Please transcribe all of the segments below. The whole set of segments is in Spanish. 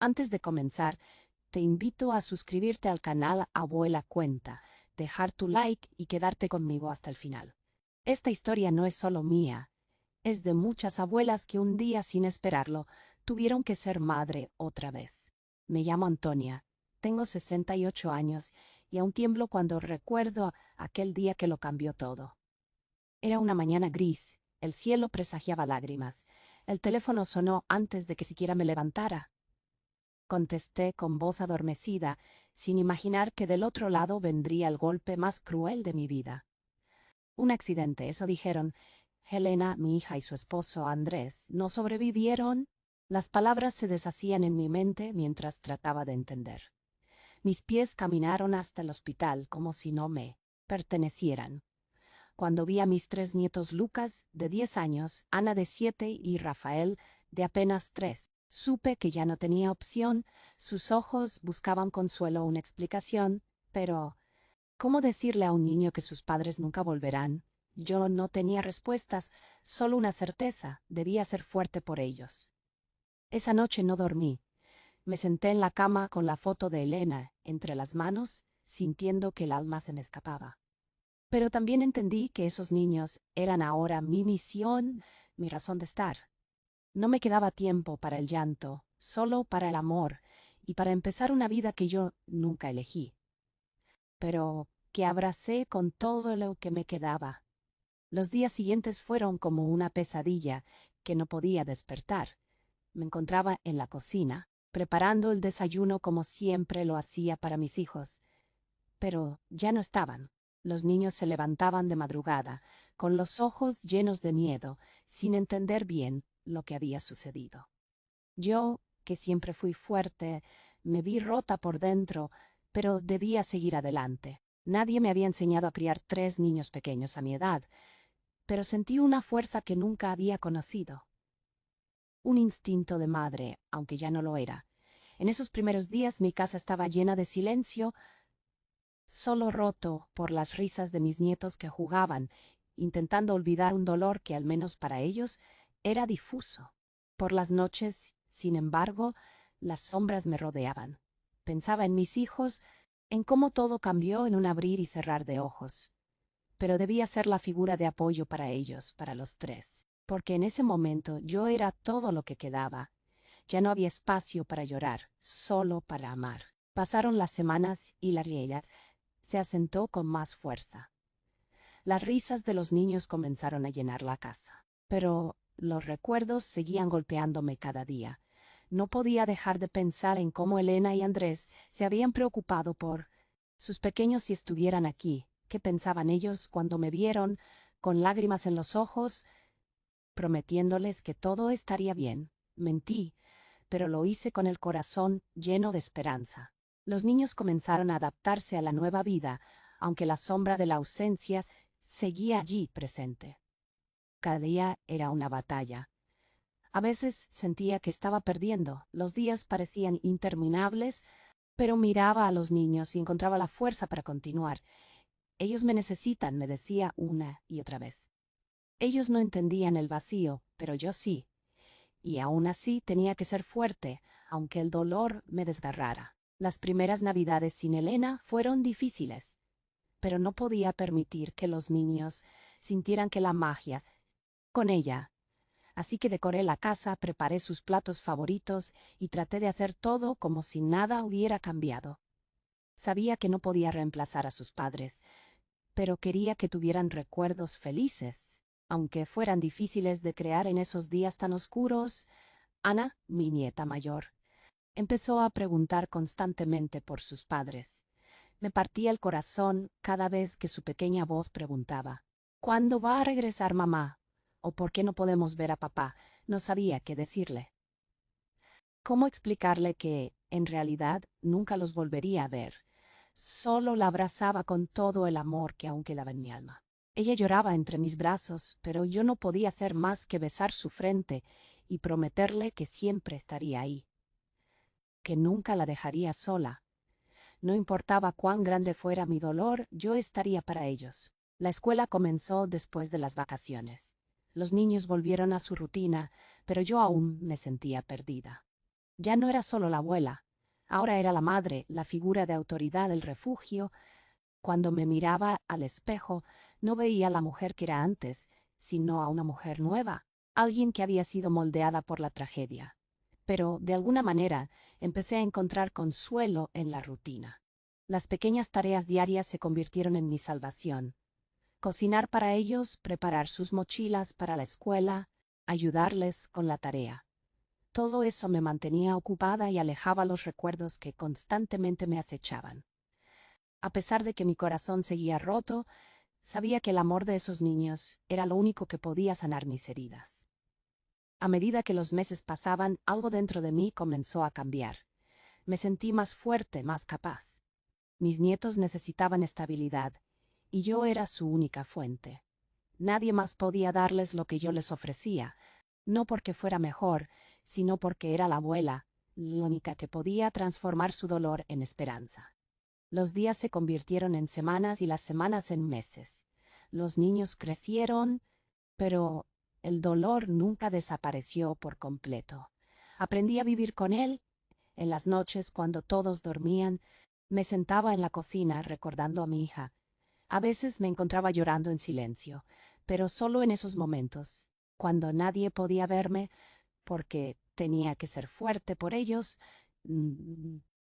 Antes de comenzar, te invito a suscribirte al canal Abuela Cuenta, dejar tu like y quedarte conmigo hasta el final. Esta historia no es solo mía, es de muchas abuelas que un día, sin esperarlo, tuvieron que ser madre otra vez. Me llamo Antonia, tengo 68 años y aún tiemblo cuando recuerdo aquel día que lo cambió todo. Era una mañana gris, el cielo presagiaba lágrimas. El teléfono sonó antes de que siquiera me levantara. Contesté con voz adormecida, sin imaginar que del otro lado vendría el golpe más cruel de mi vida. Un accidente, eso dijeron. Helena, mi hija y su esposo Andrés, ¿no sobrevivieron? Las palabras se deshacían en mi mente mientras trataba de entender. Mis pies caminaron hasta el hospital como si no me pertenecieran. Cuando vi a mis 3 nietos, Lucas, de 10 años, Ana, de 7 y Rafael, de apenas 3, supe que ya no tenía opción. Sus ojos buscaban consuelo, una explicación, pero ¿cómo decirle a un niño que sus padres nunca volverán? Yo no tenía respuestas, solo una certeza: debía ser fuerte por ellos. Esa noche no dormí. Me senté en la cama con la foto de Helena entre las manos, sintiendo que el alma se me escapaba. Pero también entendí que esos niños eran ahora mi misión, mi razón de estar. No me quedaba tiempo para el llanto, solo para el amor y para empezar una vida que yo nunca elegí, pero que abracé con todo lo que me quedaba. Los días siguientes fueron como una pesadilla que no podía despertar. Me encontraba en la cocina, preparando el desayuno como siempre lo hacía para mis hijos, pero ya no estaban. Los niños se levantaban de madrugada, con los ojos llenos de miedo, sin entender bien lo que había sucedido. Yo, que siempre fui fuerte, me vi rota por dentro, pero debía seguir adelante. Nadie me había enseñado a criar 3 niños pequeños a mi edad, pero sentí una fuerza que nunca había conocido. Un instinto de madre, aunque ya no lo era. En esos primeros días mi casa estaba llena de silencio, solo roto por las risas de mis nietos que jugaban, intentando olvidar un dolor que, al menos para ellos, era difuso. Por las noches, sin embargo, las sombras me rodeaban. Pensaba en mis hijos, en cómo todo cambió en un abrir y cerrar de ojos. Pero debía ser la figura de apoyo para ellos, para los 3, porque en ese momento yo era todo lo que quedaba. Ya no había espacio para llorar, solo para amar. Pasaron las semanas y la riella se asentó con más fuerza. Las risas de los niños comenzaron a llenar la casa, pero los recuerdos seguían golpeándome cada día. No podía dejar de pensar en cómo Helena y Andrés se habían preocupado por sus pequeños. Si estuvieran aquí, ¿qué pensaban ellos cuando me vieron, con lágrimas en los ojos, prometiéndoles que todo estaría bien? Mentí, pero lo hice con el corazón lleno de esperanza. Los niños comenzaron a adaptarse a la nueva vida, aunque la sombra de la ausencia seguía allí presente. Cada día era una batalla. A veces sentía que estaba perdiendo, los días parecían interminables, pero miraba a los niños y encontraba la fuerza para continuar. Ellos me necesitan, me decía una y otra vez. Ellos no entendían el vacío, pero yo sí. Y aún así tenía que ser fuerte, aunque el dolor me desgarrara. Las primeras Navidades sin Helena fueron difíciles, pero no podía permitir que los niños sintieran que la magia con ella. Así que decoré la casa, preparé sus platos favoritos y traté de hacer todo como si nada hubiera cambiado. Sabía que no podía reemplazar a sus padres, pero quería que tuvieran recuerdos felices, aunque fueran difíciles de crear en esos días tan oscuros. Ana, mi nieta mayor, empezó a preguntar constantemente por sus padres. Me partía el corazón cada vez que su pequeña voz preguntaba: ¿cuándo va a regresar mamá? ¿O por qué no podemos ver a papá? No sabía qué decirle. ¿Cómo explicarle que, en realidad, nunca los volvería a ver? Solo la abrazaba con todo el amor que aún quedaba en mi alma. Ella lloraba entre mis brazos, pero yo no podía hacer más que besar su frente y prometerle que siempre estaría ahí, que nunca la dejaría sola. No importaba cuán grande fuera mi dolor, yo estaría para ellos. La escuela comenzó después de las vacaciones. Los niños volvieron a su rutina, pero yo aún me sentía perdida. Ya no era solo la abuela, ahora era la madre, la figura de autoridad del refugio. Cuando me miraba al espejo, no veía a la mujer que era antes, sino a una mujer nueva, alguien que había sido moldeada por la tragedia. Pero, de alguna manera, empecé a encontrar consuelo en la rutina. Las pequeñas tareas diarias se convirtieron en mi salvación. Cocinar para ellos, preparar sus mochilas para la escuela, ayudarles con la tarea. Todo eso me mantenía ocupada y alejaba los recuerdos que constantemente me acechaban. A pesar de que mi corazón seguía roto, sabía que el amor de esos niños era lo único que podía sanar mis heridas. A medida que los meses pasaban, algo dentro de mí comenzó a cambiar. Me sentí más fuerte, más capaz. Mis nietos necesitaban estabilidad, y yo era su única fuente. Nadie más podía darles lo que yo les ofrecía, no porque fuera mejor, sino porque era la abuela, la única que podía transformar su dolor en esperanza. Los días se convirtieron en semanas y las semanas en meses. Los niños crecieron, pero el dolor nunca desapareció por completo. Aprendí a vivir con él. En las noches, cuando todos dormían, me sentaba en la cocina recordando a mi hija. A veces me encontraba llorando en silencio, pero solo en esos momentos, cuando nadie podía verme, porque tenía que ser fuerte por ellos.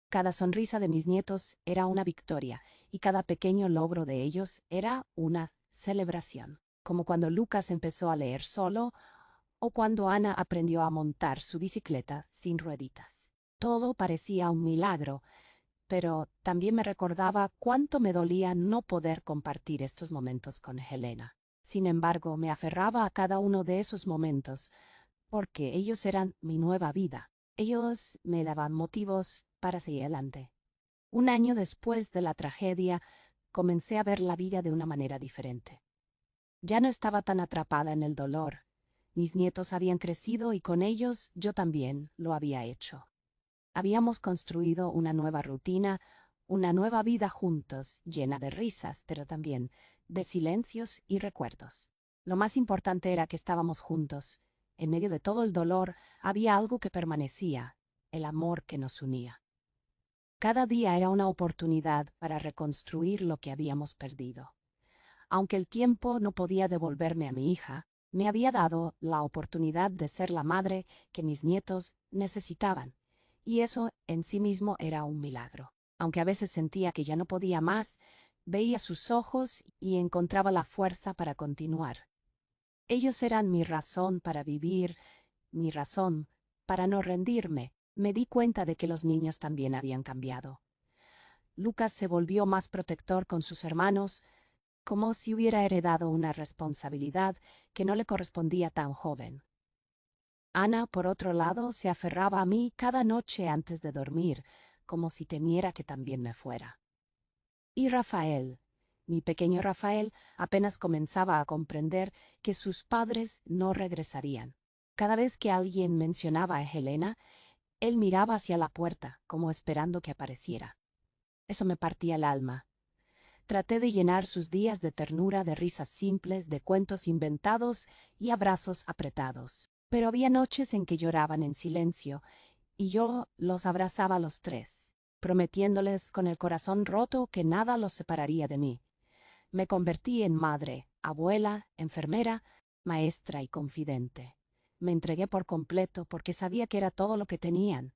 Cada sonrisa de mis nietos era una victoria, y cada pequeño logro de ellos era una celebración, como cuando Lucas empezó a leer solo, o cuando Ana aprendió a montar su bicicleta sin rueditas. Todo parecía un milagro, pero también me recordaba cuánto me dolía no poder compartir estos momentos con Helena. Sin embargo, me aferraba a cada uno de esos momentos, porque ellos eran mi nueva vida. Ellos me daban motivos para seguir adelante. Un año después de la tragedia, comencé a ver la vida de una manera diferente. Ya no estaba tan atrapada en el dolor. Mis nietos habían crecido y con ellos yo también lo había hecho. Habíamos construido una nueva rutina, una nueva vida juntos, llena de risas, pero también de silencios y recuerdos. Lo más importante era que estábamos juntos. En medio de todo el dolor había algo que permanecía, el amor que nos unía. Cada día era una oportunidad para reconstruir lo que habíamos perdido. Aunque el tiempo no podía devolverme a mi hija, me había dado la oportunidad de ser la madre que mis nietos necesitaban, y eso en sí mismo era un milagro. Aunque a veces sentía que ya no podía más, veía sus ojos y encontraba la fuerza para continuar. Ellos eran mi razón para vivir, mi razón para no rendirme. Me di cuenta de que los niños también habían cambiado. Lucas se volvió más protector con sus hermanos, como si hubiera heredado una responsabilidad que no le correspondía tan joven. Ana, por otro lado, se aferraba a mí cada noche antes de dormir, como si temiera que también me fuera. Y Rafael, mi pequeño Rafael, apenas comenzaba a comprender que sus padres no regresarían. Cada vez que alguien mencionaba a Helena, él miraba hacia la puerta, como esperando que apareciera. Eso me partía el alma. Traté de llenar sus días de ternura, de risas simples, de cuentos inventados y abrazos apretados. Pero había noches en que lloraban en silencio, y yo los abrazaba a los tres, prometiéndoles con el corazón roto que nada los separaría de mí. Me convertí en madre, abuela, enfermera, maestra y confidente. Me entregué por completo porque sabía que era todo lo que tenían.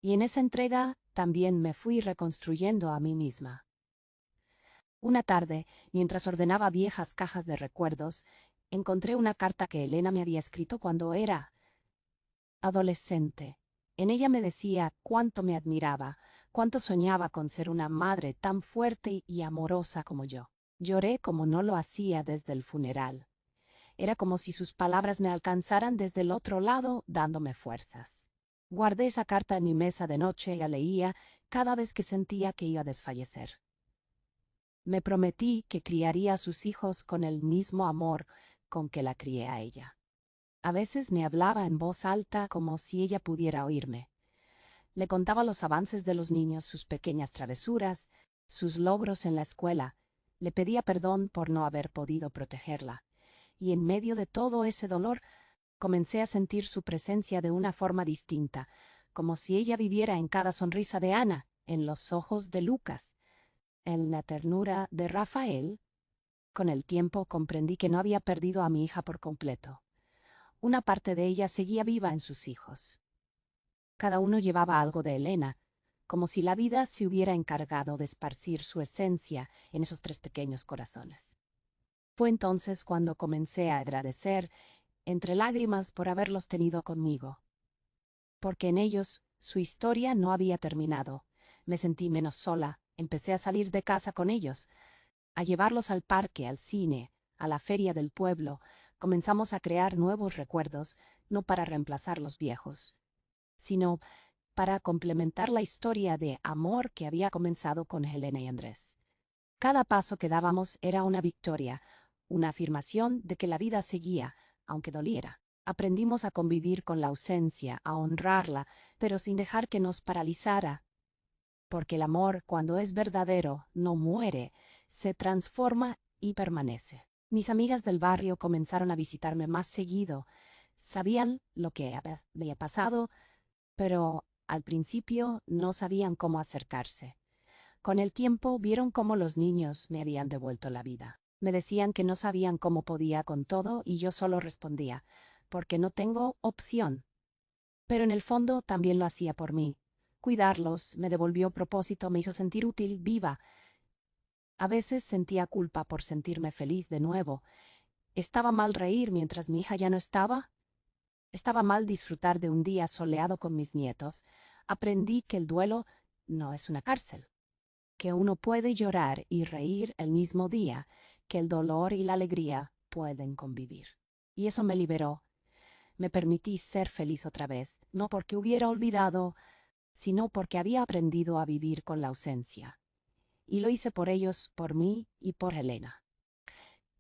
Y en esa entrega también me fui reconstruyendo a mí misma. Una tarde, mientras ordenaba viejas cajas de recuerdos, encontré una carta que Helena me había escrito cuando era adolescente. En ella me decía cuánto me admiraba, cuánto soñaba con ser una madre tan fuerte y amorosa como yo. Lloré como no lo hacía desde el funeral. Era como si sus palabras me alcanzaran desde el otro lado, dándome fuerzas. Guardé esa carta en mi mesa de noche y la leía cada vez que sentía que iba a desfallecer. Me prometí que criaría a sus hijos con el mismo amor con que la crié a ella. A veces me hablaba en voz alta como si ella pudiera oírme. Le contaba los avances de los niños, sus pequeñas travesuras, sus logros en la escuela. Le pedía perdón por no haber podido protegerla. Y en medio de todo ese dolor, Comencé a sentir su presencia de una forma distinta, como si ella viviera en cada sonrisa de Ana, en los ojos de Lucas, en la ternura de Rafael. Con el tiempo comprendí que no había perdido a mi hija por completo. Una parte de ella seguía viva en sus hijos. Cada uno llevaba algo de Elena, como si la vida se hubiera encargado de esparcir su esencia en esos tres pequeños corazones. Fue entonces cuando comencé a agradecer, entre lágrimas, por haberlos tenido conmigo. Porque en ellos su historia no había terminado. Me sentí menos sola, empecé a salir de casa con ellos, a llevarlos al parque, al cine, a la feria del pueblo. Comenzamos a crear nuevos recuerdos, no para reemplazar los viejos, sino para complementar la historia de amor que había comenzado con Helena y Andrés. Cada paso que dábamos era una victoria, una afirmación de que la vida seguía, aunque doliera. Aprendimos a convivir con la ausencia, a honrarla, pero sin dejar que nos paralizara. Porque el amor, cuando es verdadero, no muere, se transforma y permanece. Mis amigas del barrio comenzaron a visitarme más seguido. Sabían lo que había pasado, pero al principio no sabían cómo acercarse. Con el tiempo vieron cómo los niños me habían devuelto la vida. Me decían que no sabían cómo podía con todo y yo solo respondía, porque no tengo opción. Pero en el fondo también lo hacía por mí. Cuidarlos me devolvió propósito, me hizo sentir útil, viva. A veces sentía culpa por sentirme feliz de nuevo. ¿Estaba mal reír mientras mi hija ya no estaba? ¿Estaba mal disfrutar de un día soleado con mis nietos? Aprendí que el duelo no es una cárcel, que uno puede llorar y reír el mismo día, que el dolor y la alegría pueden convivir. Y eso me liberó. Me permití ser feliz otra vez, no porque hubiera olvidado, sino porque había aprendido a vivir con la ausencia. Y lo hice por ellos, por mí y por Helena.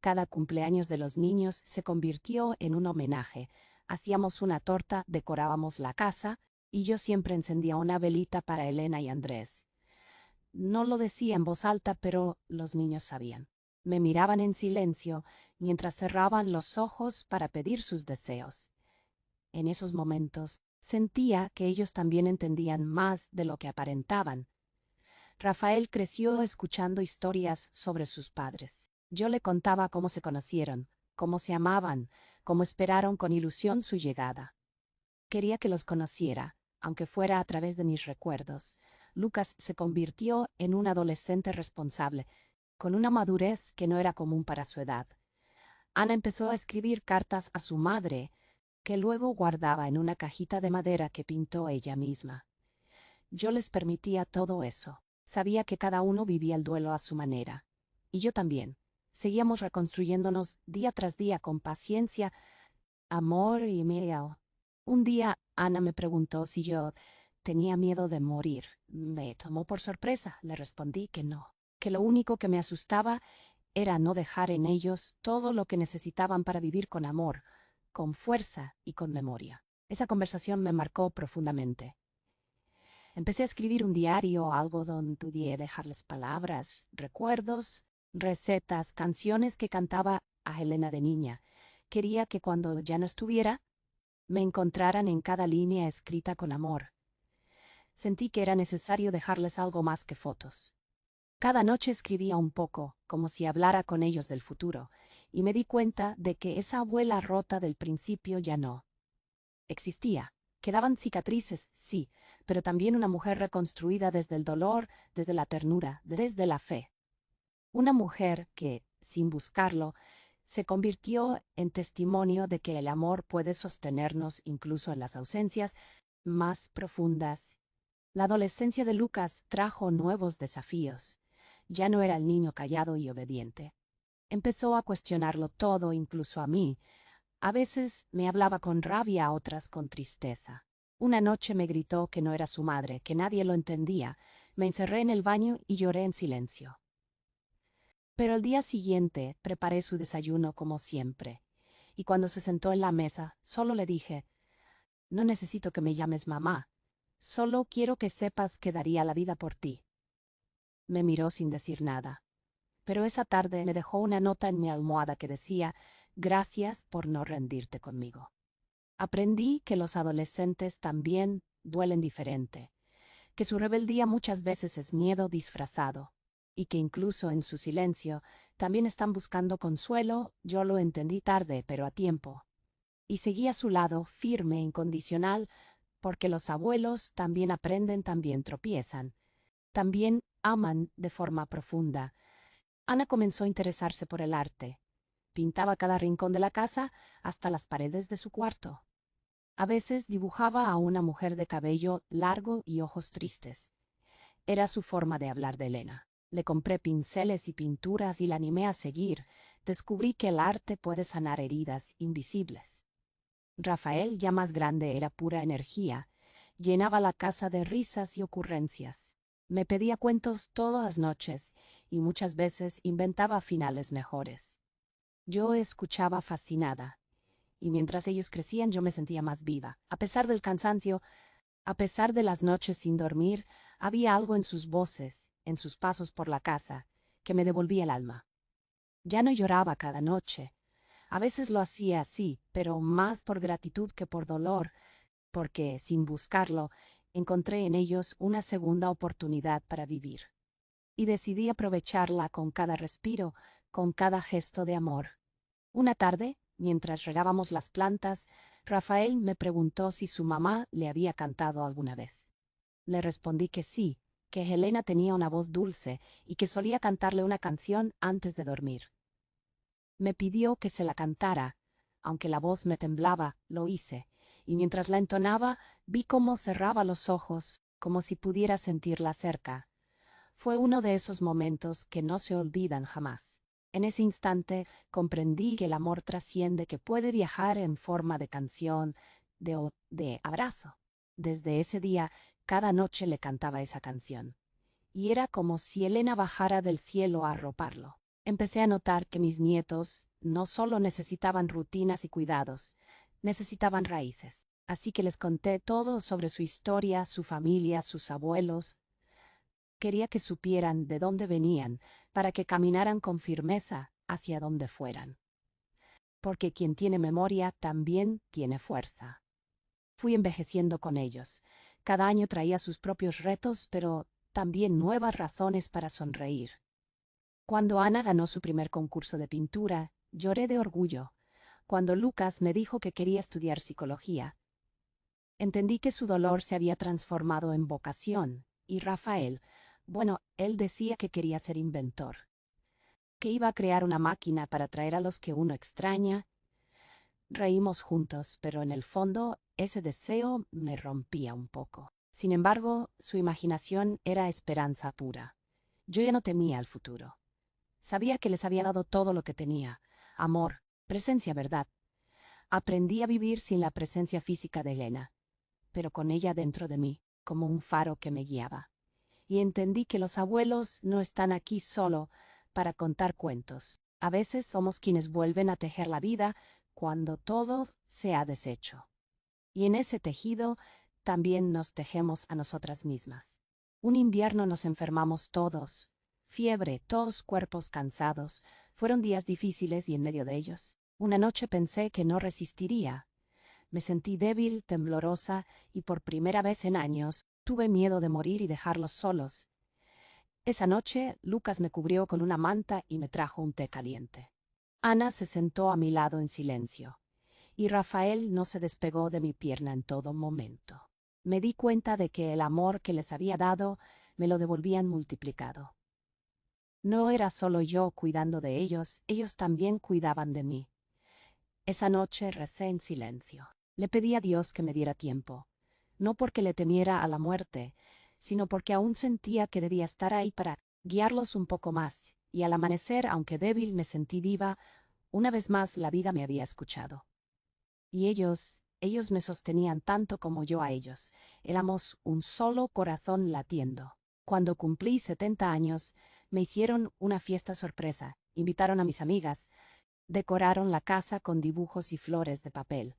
Cada cumpleaños de los niños se convirtió en un homenaje. Hacíamos una torta, decorábamos la casa, y yo siempre encendía una velita para Helena y Andrés. No lo decía en voz alta, pero los niños sabían. Me miraban en silencio, mientras cerraban los ojos para pedir sus deseos. En esos momentos, sentía que ellos también entendían más de lo que aparentaban. Rafael creció escuchando historias sobre sus padres. Yo le contaba cómo se conocieron, cómo se amaban, cómo esperaron con ilusión su llegada. Quería que los conociera, aunque fuera a través de mis recuerdos. Lucas se convirtió en un adolescente responsable, con una madurez que no era común para su edad. Ana empezó a escribir cartas a su madre, que luego guardaba en una cajita de madera que pintó ella misma. Yo les permitía todo eso. Sabía que cada uno vivía el duelo a su manera. Y yo también. Seguíamos reconstruyéndonos día tras día con paciencia, amor y miedo. Un día Ana me preguntó si yo tenía miedo de morir. Me tomó por sorpresa. Le respondí que no, que lo único que me asustaba era no dejar en ellos todo lo que necesitaban para vivir con amor, con fuerza y con memoria. Esa conversación me marcó profundamente. Empecé a escribir un diario, algo donde pudiera dejarles palabras, recuerdos, recetas, canciones que cantaba a Helena de niña. Quería que cuando ya no estuviera, me encontraran en cada línea escrita con amor. Sentí que era necesario dejarles algo más que fotos. Cada noche escribía un poco, como si hablara con ellos del futuro, y me di cuenta de que esa abuela rota del principio ya no existía. Quedaban cicatrices, sí, pero también una mujer reconstruida desde el dolor, desde la ternura, desde la fe. Una mujer que, sin buscarlo, se convirtió en testimonio de que el amor puede sostenernos incluso en las ausencias más profundas. La adolescencia de Lucas trajo nuevos desafíos. Ya no era el niño callado y obediente. Empezó a cuestionarlo todo, incluso a mí. A veces me hablaba con rabia, otras con tristeza. Una noche me gritó que no era su madre, que nadie lo entendía. Me encerré en el baño y lloré en silencio. Pero al día siguiente preparé su desayuno como siempre, y cuando se sentó en la mesa, solo le dije: «No necesito que me llames mamá, solo quiero que sepas que daría la vida por ti». Me miró sin decir nada, pero esa tarde me dejó una nota en mi almohada que decía: «Gracias por no rendirte conmigo». Aprendí que los adolescentes también duelen diferente, que su rebeldía muchas veces es miedo disfrazado, y que incluso en su silencio también están buscando consuelo. Yo lo entendí tarde, pero a tiempo. Y seguí a su lado, firme e incondicional, porque los abuelos también aprenden, también tropiezan, también aman de forma profunda. Ana comenzó a interesarse por el arte. Pintaba cada rincón de la casa, hasta las paredes de su cuarto. A veces dibujaba a una mujer de cabello largo y ojos tristes. Era su forma de hablar de Elena. Le compré pinceles y pinturas y la animé a seguir. Descubrí que el arte puede sanar heridas invisibles. Rafael, ya más grande, era pura energía. Llenaba la casa de risas y ocurrencias. Me pedía cuentos todas las noches y muchas veces inventaba finales mejores. Yo escuchaba fascinada, y mientras ellos crecían yo me sentía más viva. A pesar del cansancio, a pesar de las noches sin dormir, había algo en sus voces, en sus pasos por la casa, que me devolvía el alma. Ya no lloraba cada noche. A veces lo hacía así, pero más por gratitud que por dolor, porque, sin buscarlo, encontré en ellos una segunda oportunidad para vivir. Y decidí aprovecharla con cada respiro, con cada gesto de amor. Una tarde, mientras regábamos las plantas, Rafael me preguntó si su mamá le había cantado alguna vez. Le respondí que sí, que Helena tenía una voz dulce y que solía cantarle una canción antes de dormir. Me pidió que se la cantara. Aunque la voz me temblaba, lo hice, y mientras la entonaba vi cómo cerraba los ojos, como si pudiera sentirla cerca. Fue uno de esos momentos que no se olvidan jamás. En ese instante comprendí que el amor trasciende, que puede viajar en forma de canción, de abrazo. Desde ese día, cada noche le cantaba esa canción. Y era como si Elena bajara del cielo a arroparlo. Empecé a notar que mis nietos no solo necesitaban rutinas y cuidados, necesitaban raíces. Así que les conté todo sobre su historia, su familia, sus abuelos. Quería que supieran de dónde venían, para que caminaran con firmeza hacia donde fueran. Porque quien tiene memoria también tiene fuerza. Fui envejeciendo con ellos. Cada año traía sus propios retos, pero también nuevas razones para sonreír. Cuando Ana ganó su primer concurso de pintura, lloré de orgullo. Cuando Lucas me dijo que quería estudiar psicología, entendí que su dolor se había transformado en vocación. Y Rafael, bueno, él decía que quería ser inventor, que iba a crear una máquina para traer a los que uno extraña. Reímos juntos, pero en el fondo ese deseo me rompía un poco. Sin embargo, su imaginación era esperanza pura. Yo ya no temía al futuro. Sabía que les había dado todo lo que tenía: amor, presencia, verdad. Aprendí a vivir sin la presencia física de Elena, pero con ella dentro de mí, como un faro que me guiaba. Y entendí que los abuelos no están aquí solo para contar cuentos. A veces somos quienes vuelven a tejer la vida cuando todo se ha deshecho. Y en ese tejido también nos tejemos a nosotras mismas. Un invierno nos enfermamos todos. Fiebre, todos cuerpos cansados. Fueron días difíciles y en medio de ellos, una noche pensé que no resistiría. Me sentí débil, temblorosa, y por primera vez en años tuve miedo de morir y dejarlos solos. Esa noche Lucas me cubrió con una manta y me trajo un té caliente. Ana se sentó a mi lado en silencio, y Rafael no se despegó de mi pierna en todo momento. Me di cuenta de que el amor que les había dado me lo devolvían multiplicado. No era solo yo cuidando de ellos, ellos también cuidaban de mí. Esa noche recé en silencio. Le pedí a Dios que me diera tiempo, no porque le temiera a la muerte, sino porque aún sentía que debía estar ahí para guiarlos un poco más, y al amanecer, aunque débil, me sentí viva. Una vez más la vida me había escuchado. Y ellos me sostenían tanto como yo a ellos. Éramos un solo corazón latiendo. Cuando cumplí 70 años, me hicieron una fiesta sorpresa, invitaron a mis amigas, decoraron la casa con dibujos y flores de papel.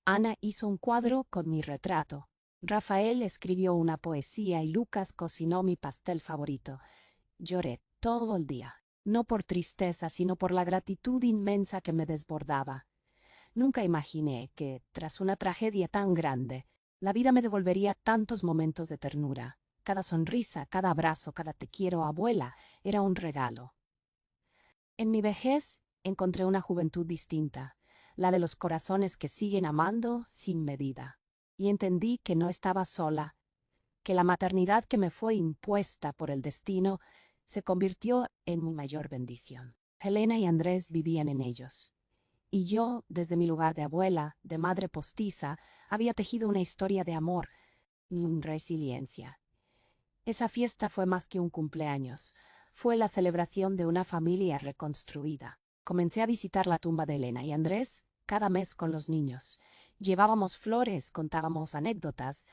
Ana hizo un cuadro con mi retrato. Rafael escribió una poesía y Lucas cocinó mi pastel favorito. Lloré todo el día, no por tristeza, sino por la gratitud inmensa que me desbordaba. Nunca imaginé que, tras una tragedia tan grande, la vida me devolvería tantos momentos de ternura. Cada sonrisa, cada abrazo, cada te quiero, abuela, era un regalo. En mi vejez encontré una juventud distinta, la de los corazones que siguen amando sin medida. Y entendí que no estaba sola, que la maternidad que me fue impuesta por el destino se convirtió en mi mayor bendición. Helena y Andrés vivían en ellos. Y yo, desde mi lugar de abuela, de madre postiza, había tejido una historia de amor y resiliencia. Esa fiesta fue más que un cumpleaños, fue la celebración de una familia reconstruida. Comencé a visitar la tumba de Elena y Andrés cada mes con los niños. Llevábamos flores, contábamos anécdotas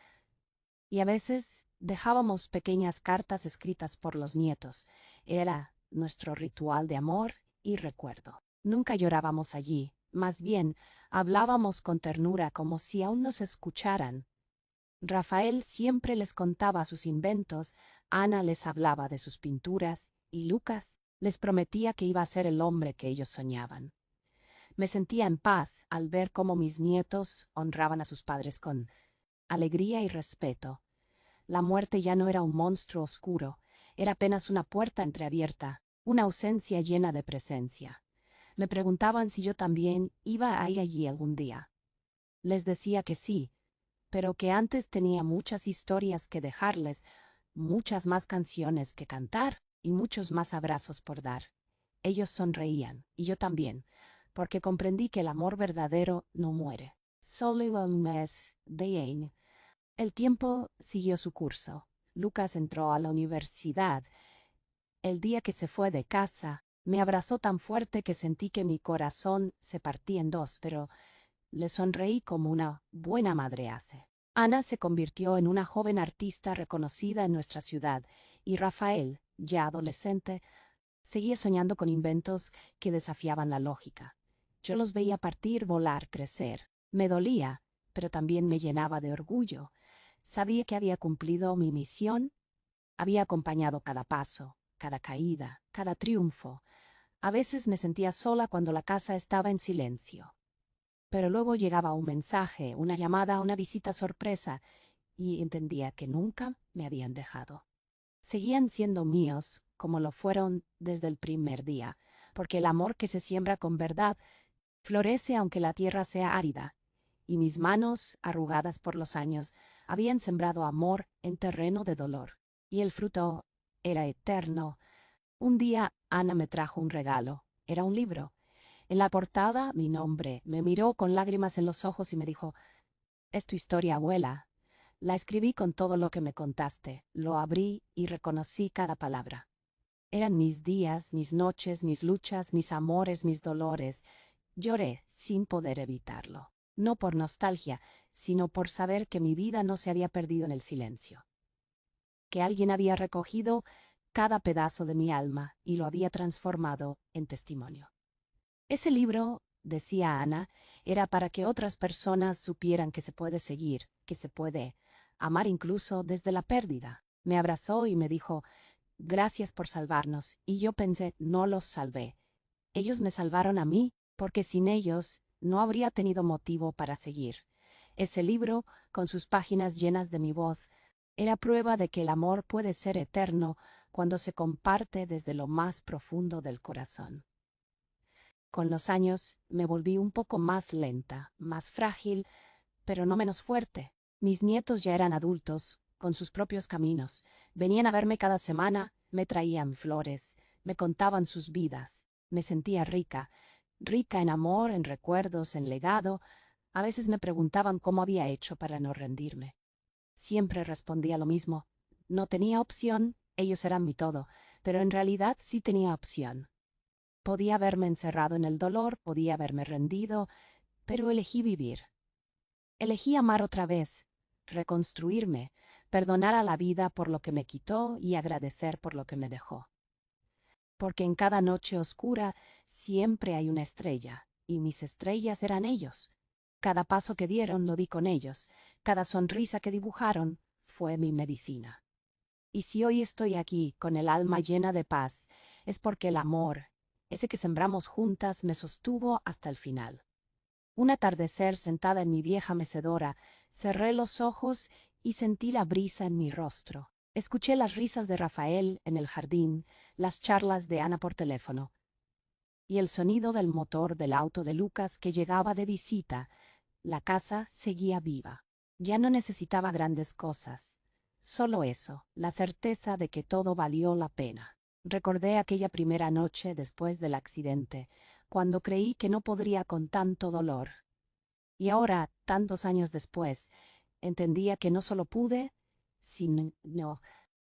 y a veces dejábamos pequeñas cartas escritas por los nietos. Era nuestro ritual de amor y recuerdo. Nunca llorábamos allí, más bien hablábamos con ternura como si aún nos escucharan. Rafael siempre les contaba sus inventos, Ana les hablaba de sus pinturas y Lucas les prometía que iba a ser el hombre que ellos soñaban. Me sentía en paz al ver cómo mis nietos honraban a sus padres con alegría y respeto. La muerte ya no era un monstruo oscuro, era apenas una puerta entreabierta, una ausencia llena de presencia. Me preguntaban si yo también iba a ir allí algún día. Les decía que sí, pero que antes tenía muchas historias que dejarles, muchas más canciones que cantar y muchos más abrazos por dar. Ellos sonreían, y yo también, porque comprendí que el amor verdadero no muere. Solo un mes de año. El tiempo siguió su curso. Lucas entró a la universidad. El día que se fue de casa, me abrazó tan fuerte que sentí que mi corazón se partía en dos, pero le sonreí como una buena madre hace. Ana se convirtió en una joven artista reconocida en nuestra ciudad, y Rafael, ya adolescente, seguía soñando con inventos que desafiaban la lógica. Yo los veía partir, volar, crecer. Me dolía, pero también me llenaba de orgullo. Sabía que había cumplido mi misión, había acompañado cada paso, cada caída, cada triunfo. A veces me sentía sola cuando la casa estaba en silencio. Pero luego llegaba un mensaje, una llamada, una visita sorpresa, y entendía que nunca me habían dejado. Seguían siendo míos, como lo fueron desde el primer día, porque el amor que se siembra con verdad florece aunque la tierra sea árida, y mis manos, arrugadas por los años, habían sembrado amor en terreno de dolor, y el fruto era eterno. Un día Ana me trajo un regalo, era un libro. En la portada, mi nombre. Me miró con lágrimas en los ojos y me dijo: «Es tu historia, abuela. La escribí con todo lo que me contaste». Lo abrí y reconocí cada palabra. Eran mis días, mis noches, mis luchas, mis amores, mis dolores. Lloré sin poder evitarlo. No por nostalgia, sino por saber que mi vida no se había perdido en el silencio. Que alguien había recogido cada pedazo de mi alma y lo había transformado en testimonio. Ese libro, decía Ana, era para que otras personas supieran que se puede seguir, que se puede amar incluso desde la pérdida. Me abrazó y me dijo: «Gracias por salvarnos». Y yo pensé: no los salvé. Ellos me salvaron a mí, porque sin ellos no habría tenido motivo para seguir. Ese libro, con sus páginas llenas de mi voz, era prueba de que el amor puede ser eterno cuando se comparte desde lo más profundo del corazón. Con los años me volví un poco más lenta, más frágil, pero no menos fuerte. Mis nietos ya eran adultos, con sus propios caminos. Venían a verme cada semana, me traían flores, me contaban sus vidas. Me sentía rica, rica en amor, en recuerdos, en legado. A veces me preguntaban cómo había hecho para no rendirme. Siempre respondía lo mismo: no tenía opción, ellos eran mi todo, pero en realidad sí tenía opción. Podía haberme encerrado en el dolor, podía haberme rendido, pero elegí vivir. Elegí amar otra vez, reconstruirme, perdonar a la vida por lo que me quitó y agradecer por lo que me dejó. Porque en cada noche oscura siempre hay una estrella, y mis estrellas eran ellos. Cada paso que dieron lo di con ellos, cada sonrisa que dibujaron fue mi medicina. Y si hoy estoy aquí con el alma llena de paz, es porque el amor, ese que sembramos juntas, me sostuvo hasta el final. Un atardecer sentada en mi vieja mecedora, cerré los ojos y sentí la brisa en mi rostro. Escuché las risas de Rafael en el jardín, las charlas de Ana por teléfono, y el sonido del motor del auto de Lucas que llegaba de visita. La casa seguía viva. Ya no necesitaba grandes cosas. Solo eso, la certeza de que todo valió la pena. Recordé aquella primera noche después del accidente, cuando creí que no podría con tanto dolor. Y ahora, tantos años después, entendía que no solo pude, sino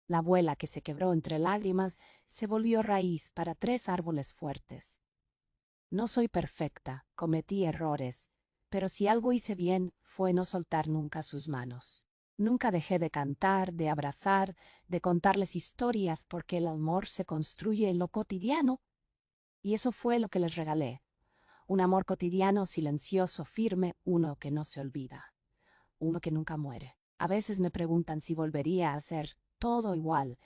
la abuela que se quebró entre lágrimas se volvió raíz para 3 árboles fuertes. No soy perfecta, cometí errores, pero si algo hice bien fue no soltar nunca sus manos. Nunca dejé de cantar, de abrazar, de contarles historias, porque el amor se construye en lo cotidiano. Y eso fue lo que les regalé. Un amor cotidiano, silencioso, firme, uno que no se olvida. Uno que nunca muere. A veces me preguntan si volvería a hacer todo igual,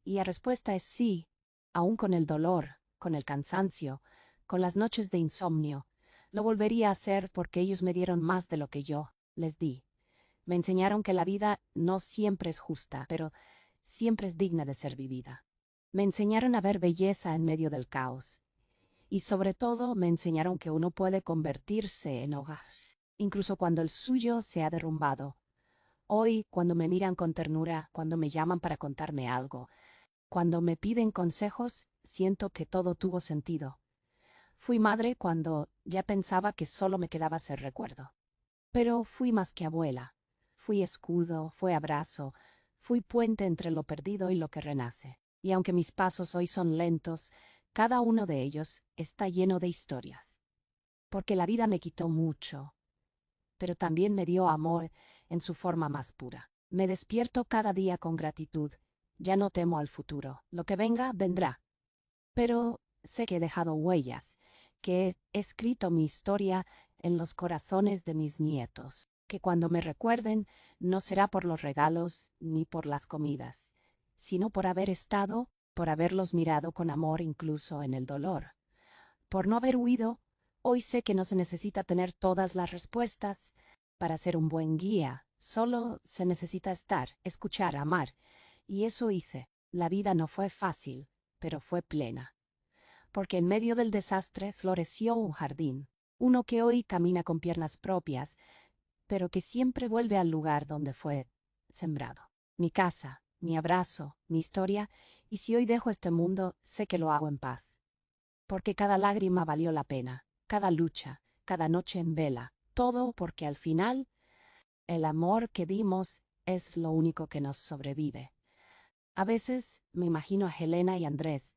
y la respuesta es sí, aún con el dolor, con el cansancio, con las noches de insomnio. Lo volvería a hacer porque ellos me dieron más de lo que yo les di. Me enseñaron que la vida no siempre es justa, pero siempre es digna de ser vivida. Me enseñaron a ver belleza en medio del caos. Y sobre todo me enseñaron que uno puede convertirse en hogar, incluso cuando el suyo se ha derrumbado. Hoy, cuando me miran con ternura, cuando me llaman para contarme algo, cuando me piden consejos, siento que todo tuvo sentido. Fui madre cuando ya pensaba que solo me quedaba ser recuerdo. Pero fui más que abuela. Fui escudo, fui abrazo, fui puente entre lo perdido y lo que renace. Y aunque mis pasos hoy son lentos, cada uno de ellos está lleno de historias. Porque la vida me quitó mucho, pero también me dio amor en su forma más pura. Me despierto cada día con gratitud. Ya no temo al futuro. Lo que venga, vendrá. Pero sé que he dejado huellas, que he escrito mi historia en los corazones de mis nietos, que cuando me recuerden no será por los regalos ni por las comidas, sino por haber estado, por haberlos mirado con amor incluso en el dolor. Por no haber huido, hoy sé que no se necesita tener todas las respuestas para ser un buen guía, solo se necesita estar, escuchar, amar, y eso hice. La vida no fue fácil, pero fue plena. Porque en medio del desastre floreció un jardín, uno que hoy camina con piernas propias, pero que siempre vuelve al lugar donde fue sembrado. Mi casa, mi abrazo, mi historia, y si hoy dejo este mundo, sé que lo hago en paz. Porque cada lágrima valió la pena, cada lucha, cada noche en vela, todo porque al final, el amor que dimos es lo único que nos sobrevive. A veces me imagino a Helena y Andrés,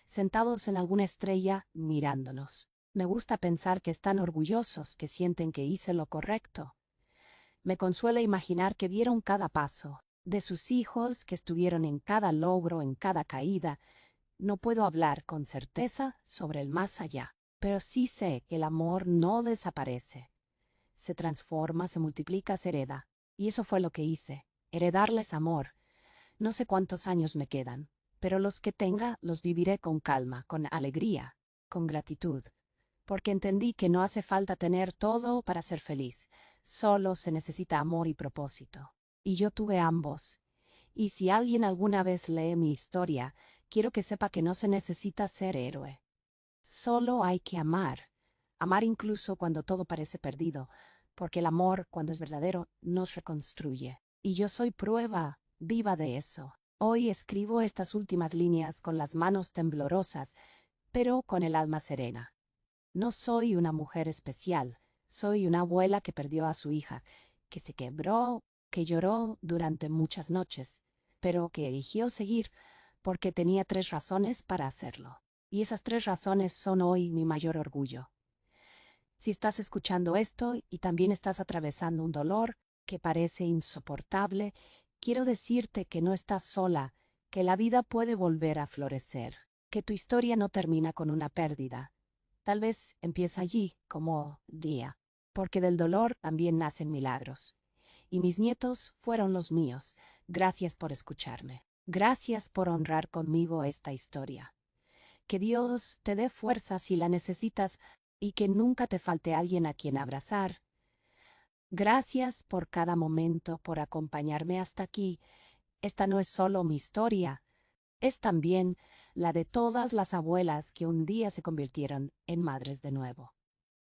sentados en alguna estrella, mirándonos. Me gusta pensar que están orgullosos, que sienten que hice lo correcto. Me consuela imaginar que vieron cada paso, de sus hijos, que estuvieron en cada logro, en cada caída. No puedo hablar con certeza sobre el más allá, pero sí sé que el amor no desaparece. Se transforma, se multiplica, se hereda. Y eso fue lo que hice, heredarles amor. No sé cuántos años me quedan, pero los que tenga los viviré con calma, con alegría, con gratitud, porque entendí que no hace falta tener todo para ser feliz, solo se necesita amor y propósito. Y yo tuve ambos. Y si alguien alguna vez lee mi historia, quiero que sepa que no se necesita ser héroe. Solo hay que amar, amar incluso cuando todo parece perdido, porque el amor, cuando es verdadero, nos reconstruye. Y yo soy prueba viva de eso. Hoy escribo estas últimas líneas con las manos temblorosas, pero con el alma serena. No soy una mujer especial, soy una abuela que perdió a su hija, que se quebró, que lloró durante muchas noches, pero que eligió seguir porque tenía 3 razones para hacerlo. Y esas 3 razones son hoy mi mayor orgullo. Si estás escuchando esto y también estás atravesando un dolor que parece insoportable, quiero decirte que no estás sola, que la vida puede volver a florecer, que tu historia no termina con una pérdida. Tal vez empieza allí, como día, porque del dolor también nacen milagros. Y mis nietos fueron los míos. Gracias por escucharme. Gracias por honrar conmigo esta historia. Que Dios te dé fuerza si la necesitas y que nunca te falte alguien a quien abrazar. Gracias por cada momento, por acompañarme hasta aquí. Esta no es solo mi historia, es también la de todas las abuelas que un día se convirtieron en madres de nuevo.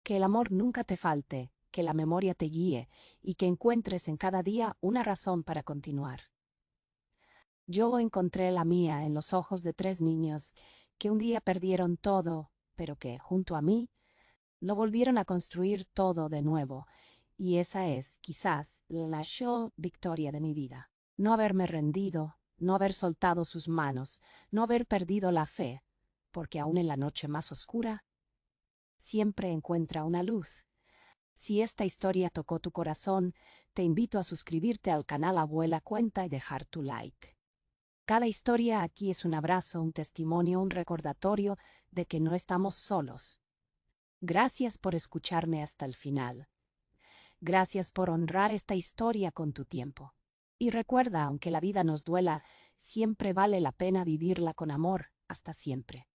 Que el amor nunca te falte, que la memoria te guíe y que encuentres en cada día una razón para continuar. Yo encontré la mía en los ojos de 3 niños que un día perdieron todo, pero que, junto a mí, lo volvieron a construir todo de nuevo, y esa es, quizás, la victoria de mi vida. No haberme rendido, no haber soltado sus manos, no haber perdido la fe, porque aun en la noche más oscura, siempre encuentra una luz. Si esta historia tocó tu corazón, te invito a suscribirte al canal Abuela Cuenta y dejar tu like. Cada historia aquí es un abrazo, un testimonio, un recordatorio de que no estamos solos. Gracias por escucharme hasta el final. Gracias por honrar esta historia con tu tiempo. Y recuerda, aunque la vida nos duela, siempre vale la pena vivirla con amor, hasta siempre.